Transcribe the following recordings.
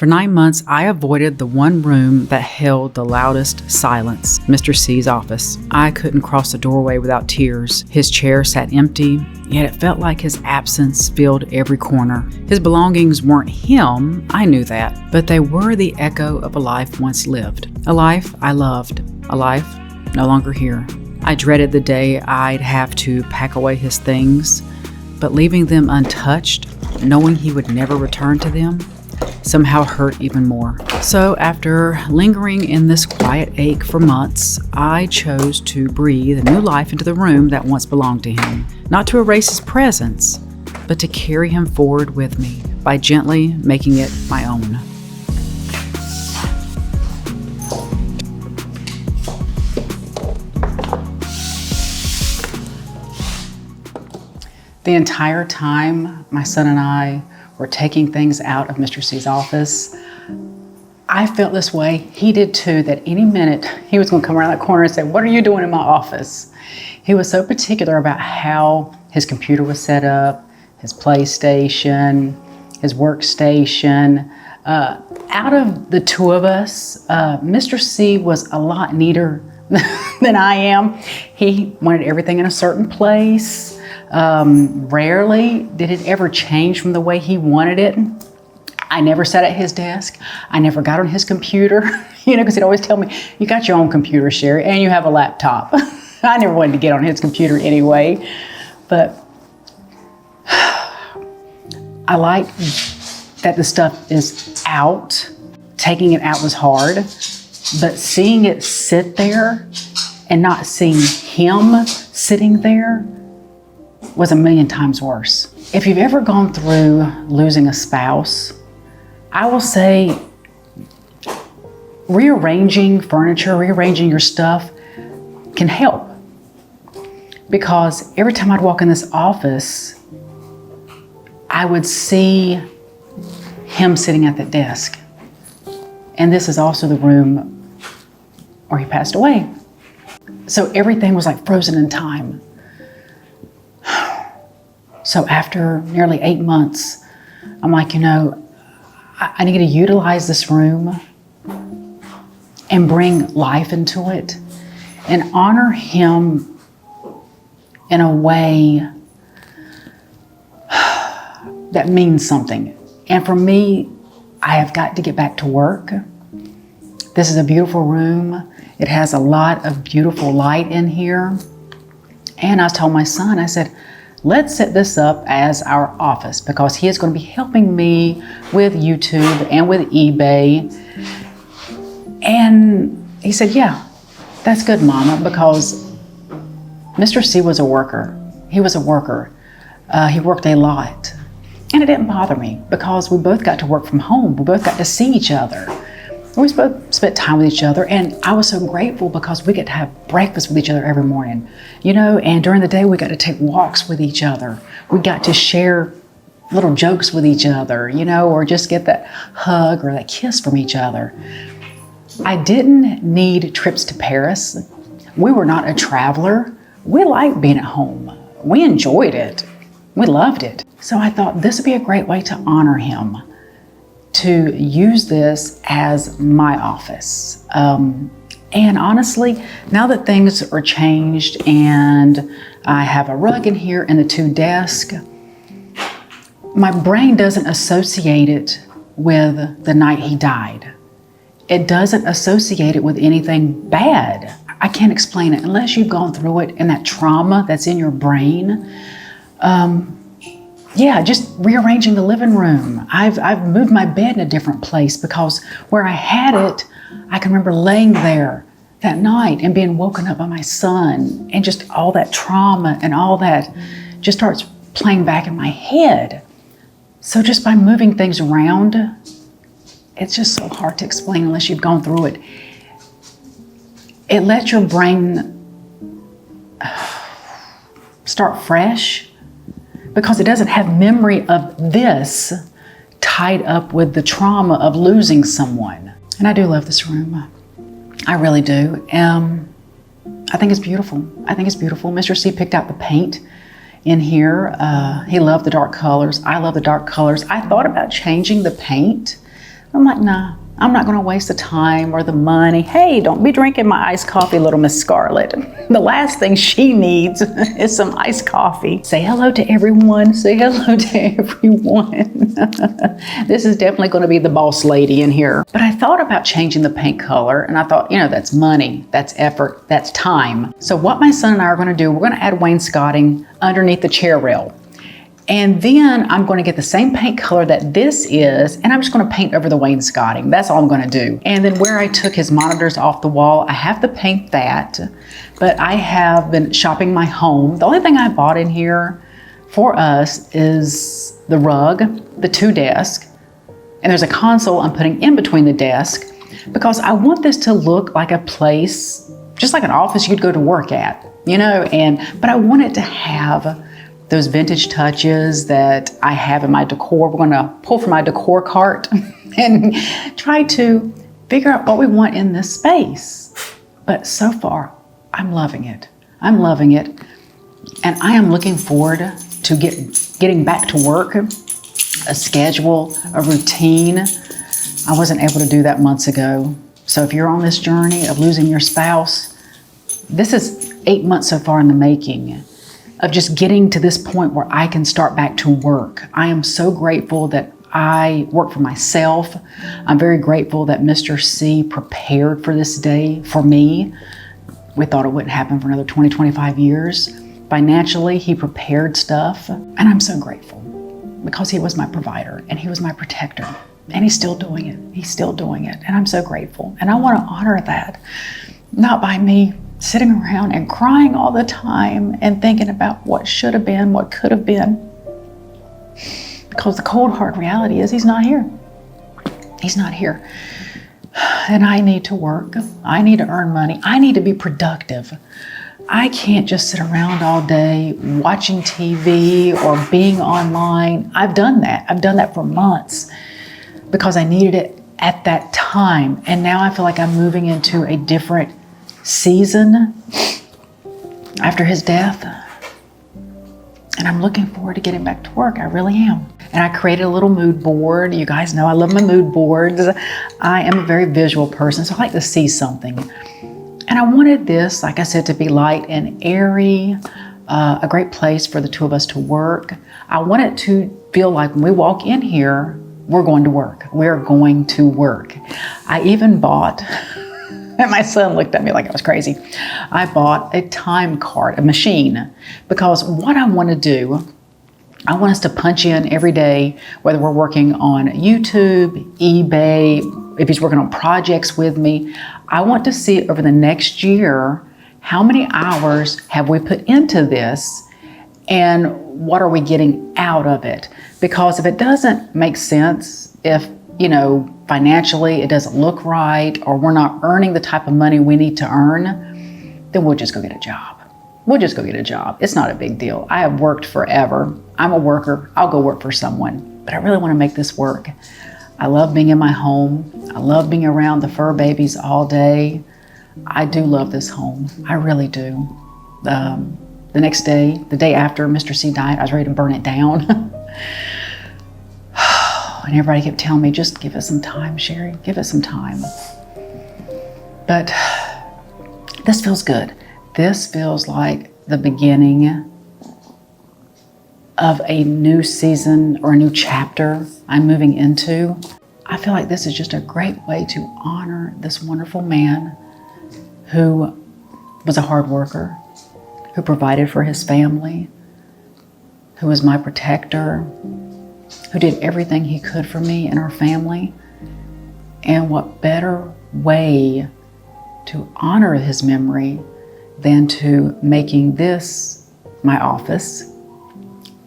For 9 months, I avoided the one room that held the loudest silence, Mr. C's office. I couldn't cross the doorway without tears. His chair sat empty, yet it felt like his absence filled every corner. His belongings weren't him, I knew that, but they were the echo of a life once lived. A life I loved, a life no longer here. I dreaded the day I'd have to pack away his things, but leaving them untouched, knowing he would never return to them, somehow hurt even more. So after lingering in this quiet ache for months, I chose to breathe a new life into the room that once belonged to him. Not to erase his presence, but to carry him forward with me by gently making it my own. The entire time my son and I were taking things out of Mr. C's office, I felt this way. He did too, that any minute he was going to come around that corner and say, "What are you doing in my office?" He was so particular about how his computer was set up, his PlayStation, his workstation. Out of the two of us, Mr. C was a lot neater than I am. He wanted everything in a certain place. Rarely did it ever change from the way he wanted it. I never sat at his desk. I never got on his computer, because he'd always tell me, "You got your own computer, Sherry, and you have a laptop." I never wanted to get on his computer anyway, but I like that the stuff is out. Taking it out was hard, but seeing it sit there and not seeing him sitting there was a million times worse. If you've ever gone through losing a spouse, I will say rearranging furniture, rearranging your stuff can help. Because every time I'd walk in this office, I would see him sitting at that desk. And this is also the room where he passed away. So everything was like frozen in time. So after nearly 8 months, I'm like, I need to utilize this room and bring life into it and honor him in a way that means something. And for me, I have got to get back to work. This is a beautiful room. It has a lot of beautiful light in here. And I told my son, I said, let's set this up as our office because he is going to be helping me with YouTube and with eBay. And he said, yeah, that's good, Mama, because Mr. C was a worker. He was a worker. He worked a lot. And it didn't bother me because we both got to work from home. We both got to see each other. We both spent time with each other, and I was so grateful because we get to have breakfast with each other every morning, and during the day we got to take walks with each other. We got to share little jokes with each other, or just get that hug or that kiss from each other. I didn't need trips to Paris. We were not a traveler. We liked being at home. We enjoyed it. We loved it. So I thought this would be a great way to honor him, to use this as my office. And honestly, now that things are changed and I have a rug in here and the 2 desks, my brain doesn't associate it with the night he died. It doesn't associate it with anything bad. I can't explain it unless you've gone through it and that trauma that's in your brain. Just rearranging the living room. I've moved my bed in a different place because where I had it, I can remember laying there that night and being woken up by my son, and just all that trauma and all that just starts playing back in my head. So just by moving things around, it's just so hard to explain unless you've gone through it. It lets your brain start fresh, because it doesn't have memory of this tied up with the trauma of losing someone. And I do love this room. I really do. I think it's beautiful. Mr. C picked out the paint in here. He loved the dark colors. I love the dark colors. I thought about changing the paint, I'm like, nah, I'm not going to waste the time or the money. Hey, don't be drinking my iced coffee, little Miss Scarlett. The last thing she needs is some iced coffee. Say hello to everyone. Say hello to everyone. This is definitely going to be the boss lady in here. But I thought about changing the paint color, and I thought, that's money, that's effort, that's time. So what my son and I are going to do, we're going to add wainscoting underneath the chair rail. And then I'm going to get the same paint color that this is, and I'm just going to paint over the wainscoting. That's all I'm going to do. And then where I took his monitors off the wall, I have to paint that, but I have been shopping my home. The only thing I bought in here for us is the rug, the 2 desks, and there's a console I'm putting in between the desk because I want this to look like a place, just like an office you'd go to work at, but I want it to have those vintage touches that I have in my decor. We're gonna pull from my decor cart and try to figure out what we want in this space. But so far, I'm loving it. I'm loving it. And I am looking forward to getting back to work, a schedule, a routine. I wasn't able to do that months ago. So if you're on this journey of losing your spouse, this is 8 months so far in the making of just getting to this point where I can start back to work. I am so grateful that I work for myself. I'm very grateful that Mr. C prepared for this day for me. We thought it wouldn't happen for another 20, 25 years. Financially, he prepared stuff, and I'm so grateful because he was my provider and he was my protector, and he's still doing it. He's still doing it, and I'm so grateful. And I want to honor that, not by me sitting around and crying all the time and thinking about what should have been, what could have been. Because the cold hard reality is he's not here. He's not here. And I need to work. I need to earn money. I need to be productive. I can't just sit around all day watching TV or being online. I've done that. I've done that for months because I needed it at that time. And now I feel like I'm moving into a different season after his death, and I'm looking forward to getting back to work. I really am. And I created a little mood board. You guys know I love my mood boards. I am a very visual person, so I like to see something. And I wanted this, like I said, to be light and airy, a great place for the 2 of us to work. I want it to feel like when we walk in here, we're going to work. We're going to work. I even bought and my son looked at me like I was crazy. I bought a time card, a machine, because what I want to do, I want us to punch in every day, whether we're working on YouTube, eBay, if he's working on projects with me. I want to see over the next year, how many hours have we put into this and what are we getting out of it? Because if it doesn't make sense, if financially it doesn't look right, or we're not earning the type of money we need to earn, then we'll just go get a job. We'll just go get a job. It's not a big deal. I have worked forever. I'm a worker. I'll go work for someone, but I really want to make this work. I love being in my home. I love being around the fur babies all day. I do love this home. I really do. The next day, the day after Mr. C died, I was ready to burn it down. And everybody kept telling me, just give it some time, Sherry, give it some time. But this feels good. This feels like the beginning of a new season or a new chapter I'm moving into. I feel like this is just a great way to honor this wonderful man who was a hard worker, who provided for his family, who was my protector, who did everything he could for me and our family. And what better way to honor his memory than to making this my office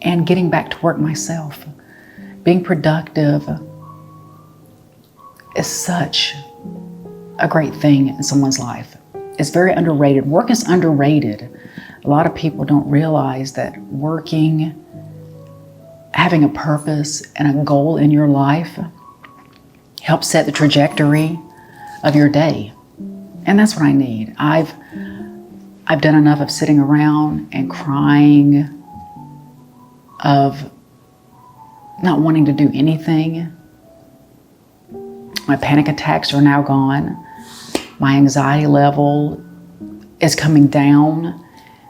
and getting back to work myself. Being productive is such a great thing in someone's life. It's very underrated. Work is underrated. A lot of people don't realize that working, having a purpose and a goal in your life helps set the trajectory of your day. And that's what I need. I've done enough of sitting around and crying, of not wanting to do anything. My panic attacks are now gone. My anxiety level is coming down.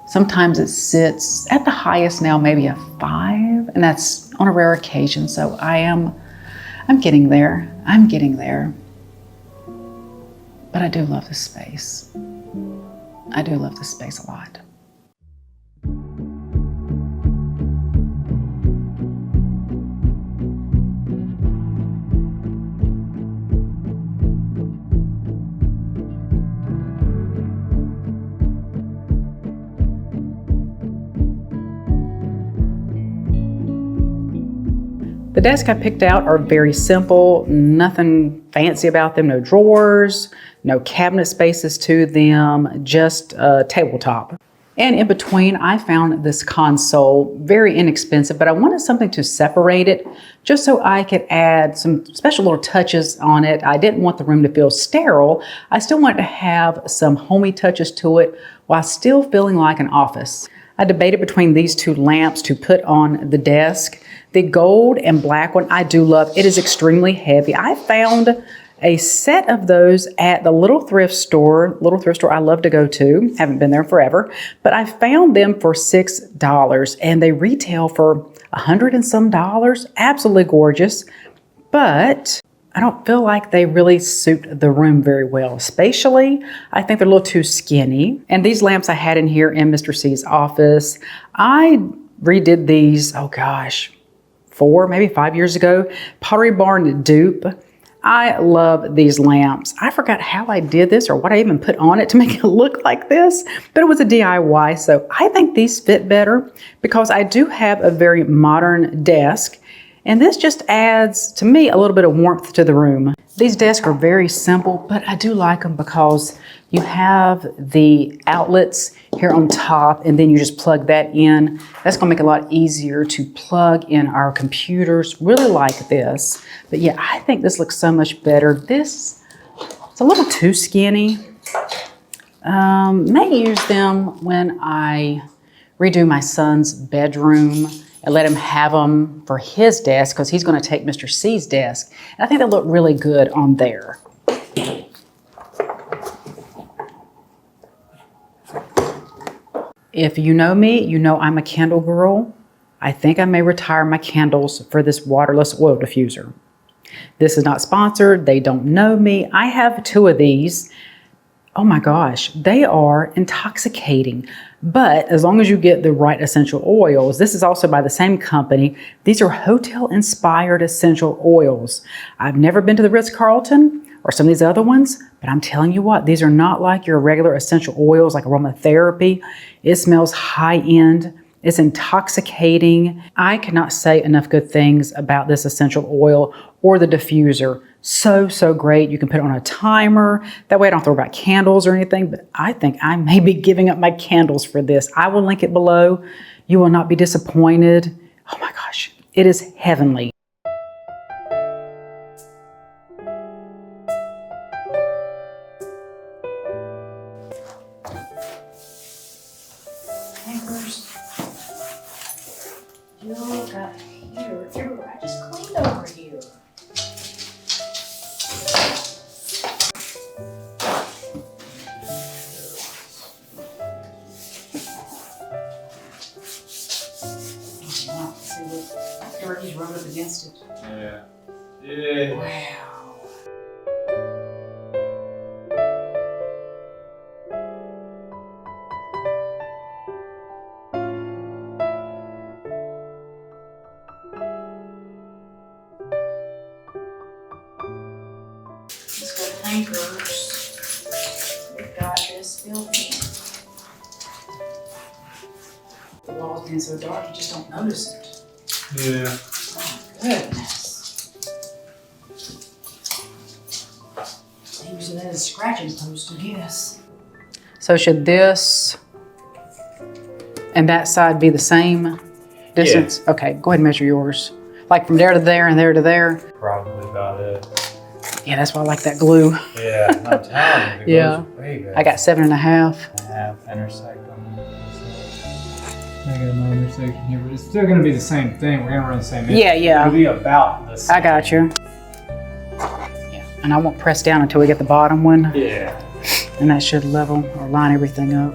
Sometimes it sits at the highest now, maybe a 5, and that's on a rare occasion. So I'm getting there. I'm getting there. But I do love this space. I do love this space a lot. The desks I picked out are very simple, nothing fancy about them, no drawers, no cabinet spaces to them, just a tabletop. And in between, I found this console, very inexpensive, but I wanted something to separate it just so I could add some special little touches on it. I didn't want the room to feel sterile. I still wanted to have some homey touches to it while still feeling like an office. I debated between these two lamps to put on the desk. The gold and black one I do love. It is extremely heavy. I found a set of those at the little thrift store I love to go to. Haven't been there forever, but I found them for $6 and they retail for $100 and some. Absolutely gorgeous, but I don't feel like they really suit the room very well. Spatially, I think they're a little too skinny. And these lamps I had in here in Mr. C's office, I redid these, oh gosh, 4, maybe 5 years ago. Pottery Barn dupe. I love these lamps. I forgot how I did this or what I even put on it to make it look like this, but it was a DIY. So I think these fit better because I do have a very modern desk. And this just adds, to me, a little bit of warmth to the room. These desks are very simple, but I do like them because you have the outlets here on top and then you just plug that in. That's gonna make it a lot easier to plug in our computers. Really like this. But yeah, I think this looks so much better. This is a little too skinny. May use them when I redo my son's bedroom and let him have them for his desk because he's going to take Mr. C's desk. And I think they look really good on there. If you know me, you know I'm a candle girl. I think I may retire my candles for this waterless oil diffuser. This is not sponsored. They don't know me. I have 2 of these. Oh my gosh, they are intoxicating. But as long as you get the right essential oils, this is also by the same company. These are hotel-inspired essential oils. I've never been to the Ritz-Carlton or some of these other ones, but I'm telling you what, these are not like your regular essential oils like aromatherapy. It smells high-end. It's intoxicating. I cannot say enough good things about this essential oil or the diffuser. So, so great. You can put it on a timer. That way I don't throw about candles or anything, but I think I may be giving up my candles for this. I will link it below. You will not be disappointed. Oh my gosh, it is heavenly. Look up here. I just cleaned over here. Dirty's rubbing up against it. Yeah. Yeah. Wow. Let's go anchors. We've got this filthy. The walls being so dark, you just don't notice it. Yeah. Oh, goodness. Using that as a scratching post, I guess. So should this and that side be the same distance? Yeah. Okay, go ahead and measure yours. Like from there to there and there to there? Probably about it. Yeah, that's why I like that glue. Yeah, I'm telling you. It Yeah. goes way back. I got 7.5. Intersect them. I got my intersection here, but it's still going to be the same thing. We're going to run the same. Yeah, yeah. It'll be about the same. I got you. Yeah, And I won't press down until we get the bottom one. Yeah. And that should level or line everything up.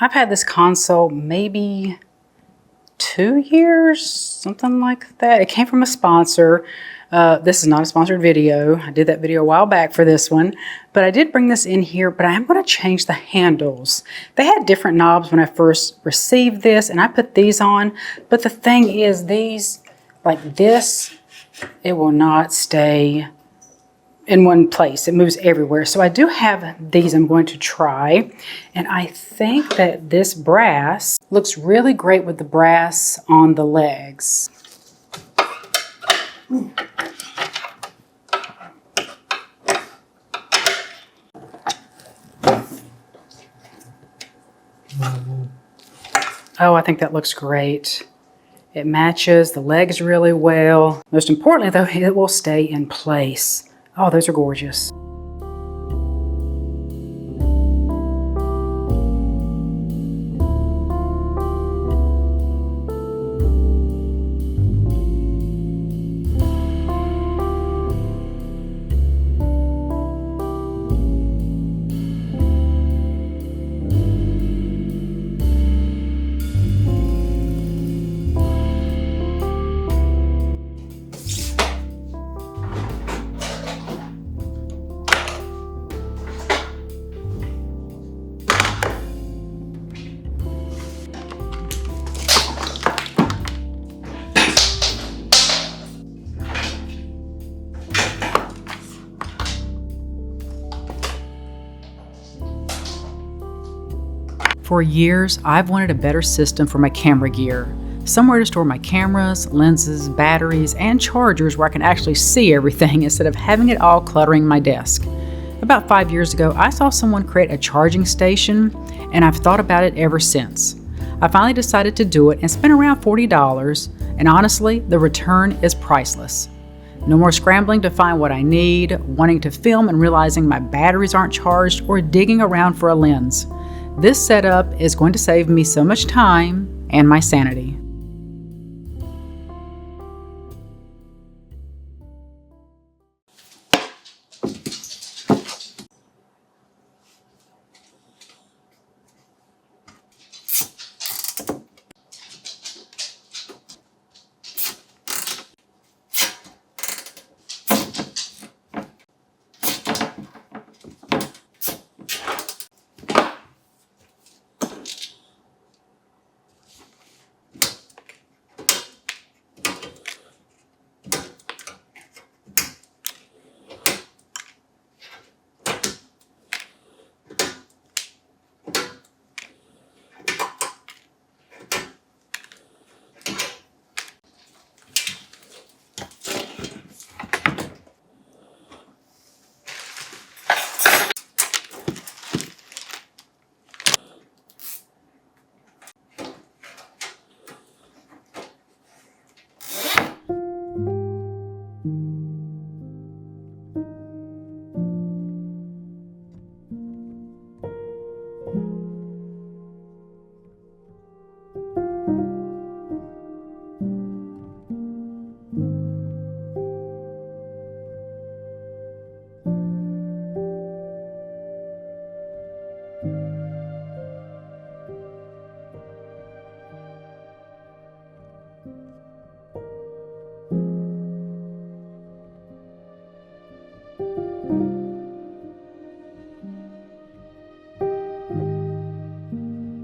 I've had this console maybe 2 years, something like that. It came from a sponsor. This is not a sponsored video. I did that video a while back for this one, but I did bring this in here, but I am going to change the handles. They had different knobs when I first received this, and I put these on, but the thing is these, like this, it will not stay in one place. It moves everywhere. So I do have these I'm going to try. And I think that this brass looks really great with the brass on the legs. Oh, I think that looks great. It matches the legs really well. Most importantly though, it will stay in place. Oh, those are gorgeous. For years, I've wanted a better system for my camera gear. Somewhere to store my cameras, lenses, batteries, and chargers where I can actually see everything instead of having it all cluttering my desk. About 5 years ago, I saw someone create a charging station, and I've thought about it ever since. I finally decided to do it and spent around $40, and honestly, the return is priceless. No more scrambling to find what I need, wanting to film and realizing my batteries aren't charged, or digging around for a lens. This setup is going to save me so much time and my sanity.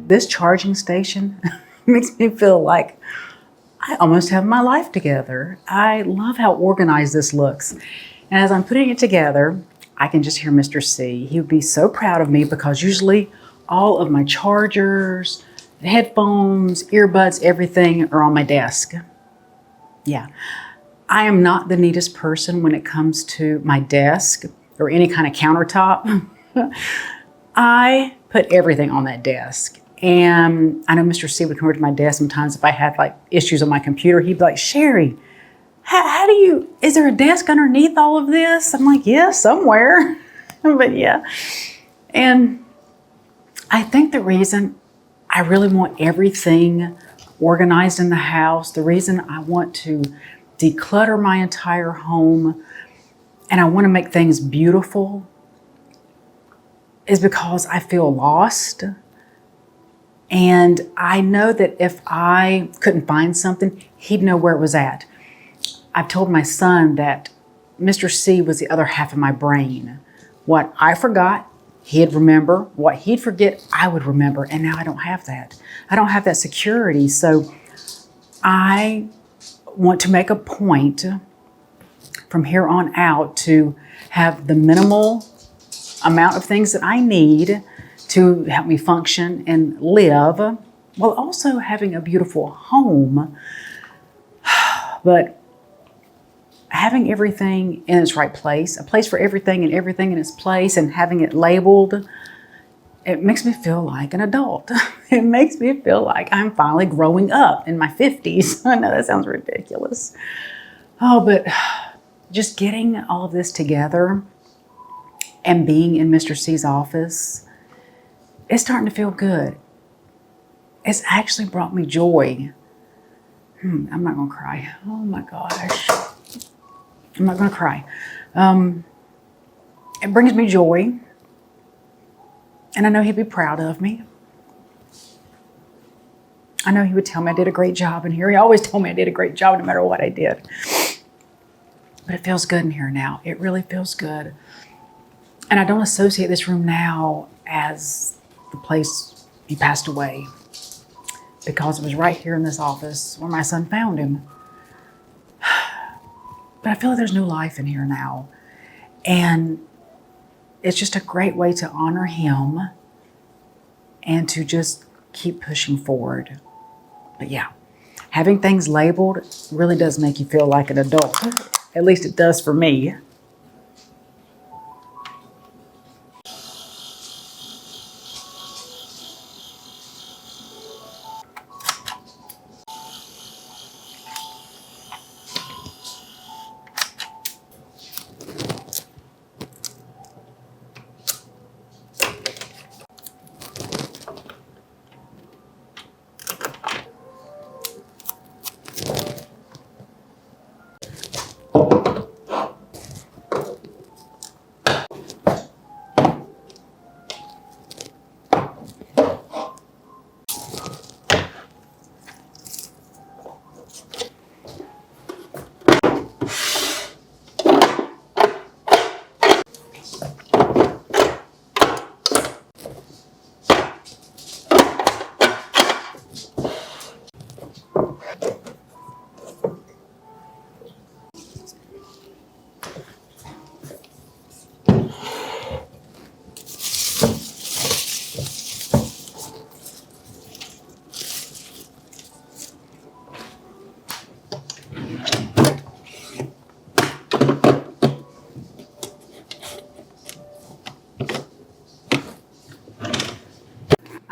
This charging station makes me feel like I almost have my life together. I love how organized this looks. And as I'm putting it together, I can just hear Mr. C. He would be so proud of me because usually all of my chargers, headphones, earbuds, everything are on my desk. Yeah, I am not the neatest person when it comes to my desk or any kind of countertop. I put everything on that desk. And I know Mr. C would come over to my desk sometimes if I had like issues on my computer. He'd be like, Sherry, how do you, is there a desk underneath all of this? I'm like, yeah, somewhere. But yeah. And I think the reason I really want everything organized in the house, the reason I want to declutter my entire home and I want to make things beautiful is because I feel lost. And I know that if I couldn't find something, he'd know where it was at. I've told my son that Mr. C was the other half of my brain. What I forgot, he'd remember. What he'd forget, I would remember. And now I don't have that. I don't have that security. So I want to make a point from here on out to have the minimal amount of things that I need to help me function and live while also having a beautiful home. But having everything in its right place, a place for everything and everything in its place, and having it labeled, it makes me feel like an adult. It makes me feel like I'm finally growing up in my 50s. I know that sounds ridiculous. Oh, but just getting all of this together and being in Mr. C's office, it's starting to feel good. It's actually brought me joy. I'm not gonna cry. Oh my gosh. I'm not gonna cry. It brings me joy. And I know he'd be proud of me. I know he would tell me I did a great job in here. He always told me I did a great job no matter what I did. But it feels good in here now. It really feels good. And I don't associate this room now as the place he passed away, because it was right here in this office where my son found him. But I feel like there's new life in here now. And it's just a great way to honor him and to just keep pushing forward. But yeah, having things labeled really does make you feel like an adult. At least it does for me.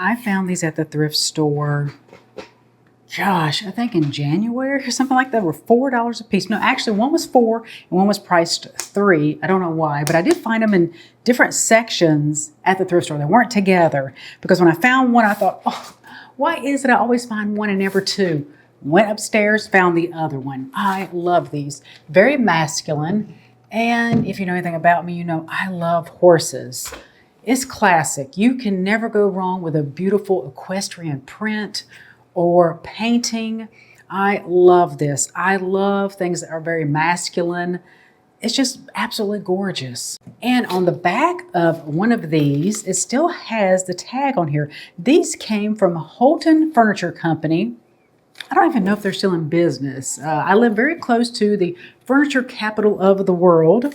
I found these at the thrift store, gosh, I think in January or something like that. They were $4 a piece. No, actually one was $4 and one was priced $3. I don't know why, but I did find them in different sections at the thrift store. They weren't together, because when I found one, I thought, oh, why is it I always find one and never two? Went upstairs, found the other one. I love these. Very masculine. And if you know anything about me, you know I love horses. It's classic. You can never go wrong with a beautiful equestrian print or painting. I love this. I love things that are very masculine. It's just absolutely gorgeous. And on the back of one of these, it still has the tag on here. These came from Holton Furniture Company. I don't even know if they're still in business. I live very close to the furniture capital of the world.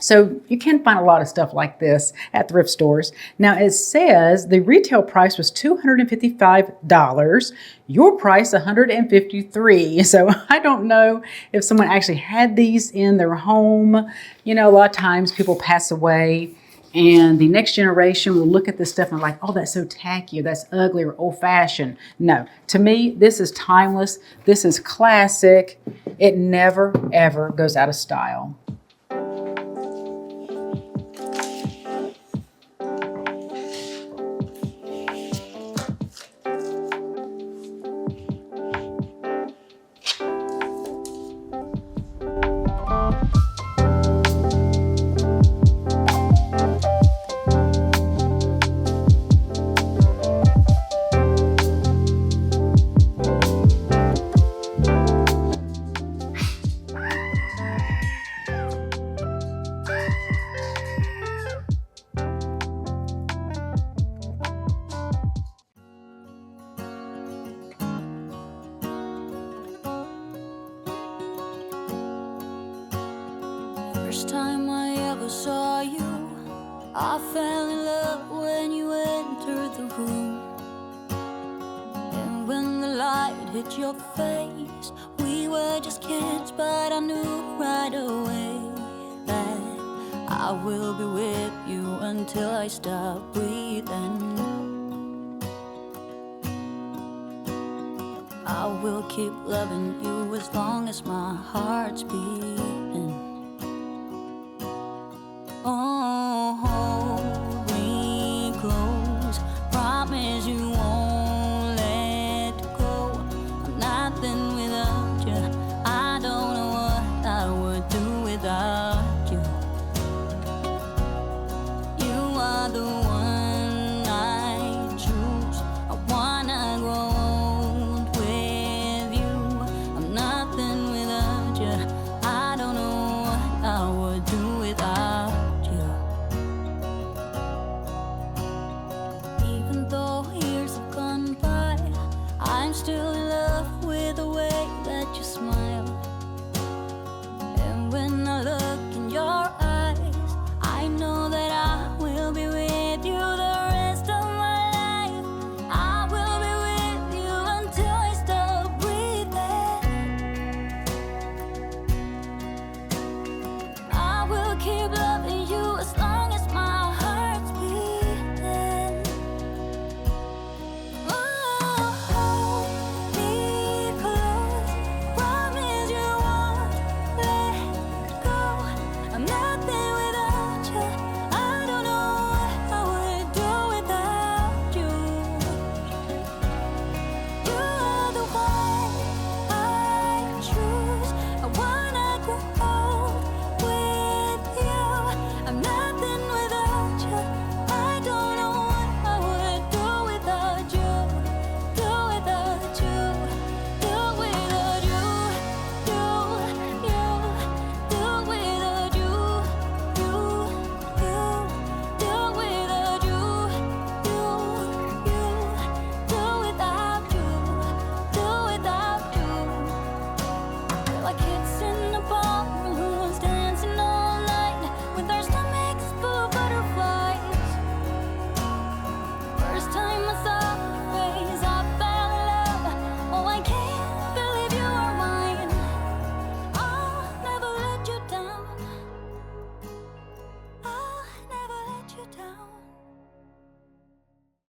So you can find a lot of stuff like this at thrift stores. Now it says the retail price was $255, your price $153. So I don't know if someone actually had these in their home. You know, a lot of times people pass away and the next generation will look at this stuff and like, oh, that's so tacky, or that's ugly, or old-fashioned. No, to me, this is timeless. This is classic. It never, ever goes out of style. First time I ever saw you, I fell in love when you entered the room. And when the light hit your face, we were just kids, but I knew right away that I will be with you until I stop breathing. I will keep loving you as long as my heart's beat.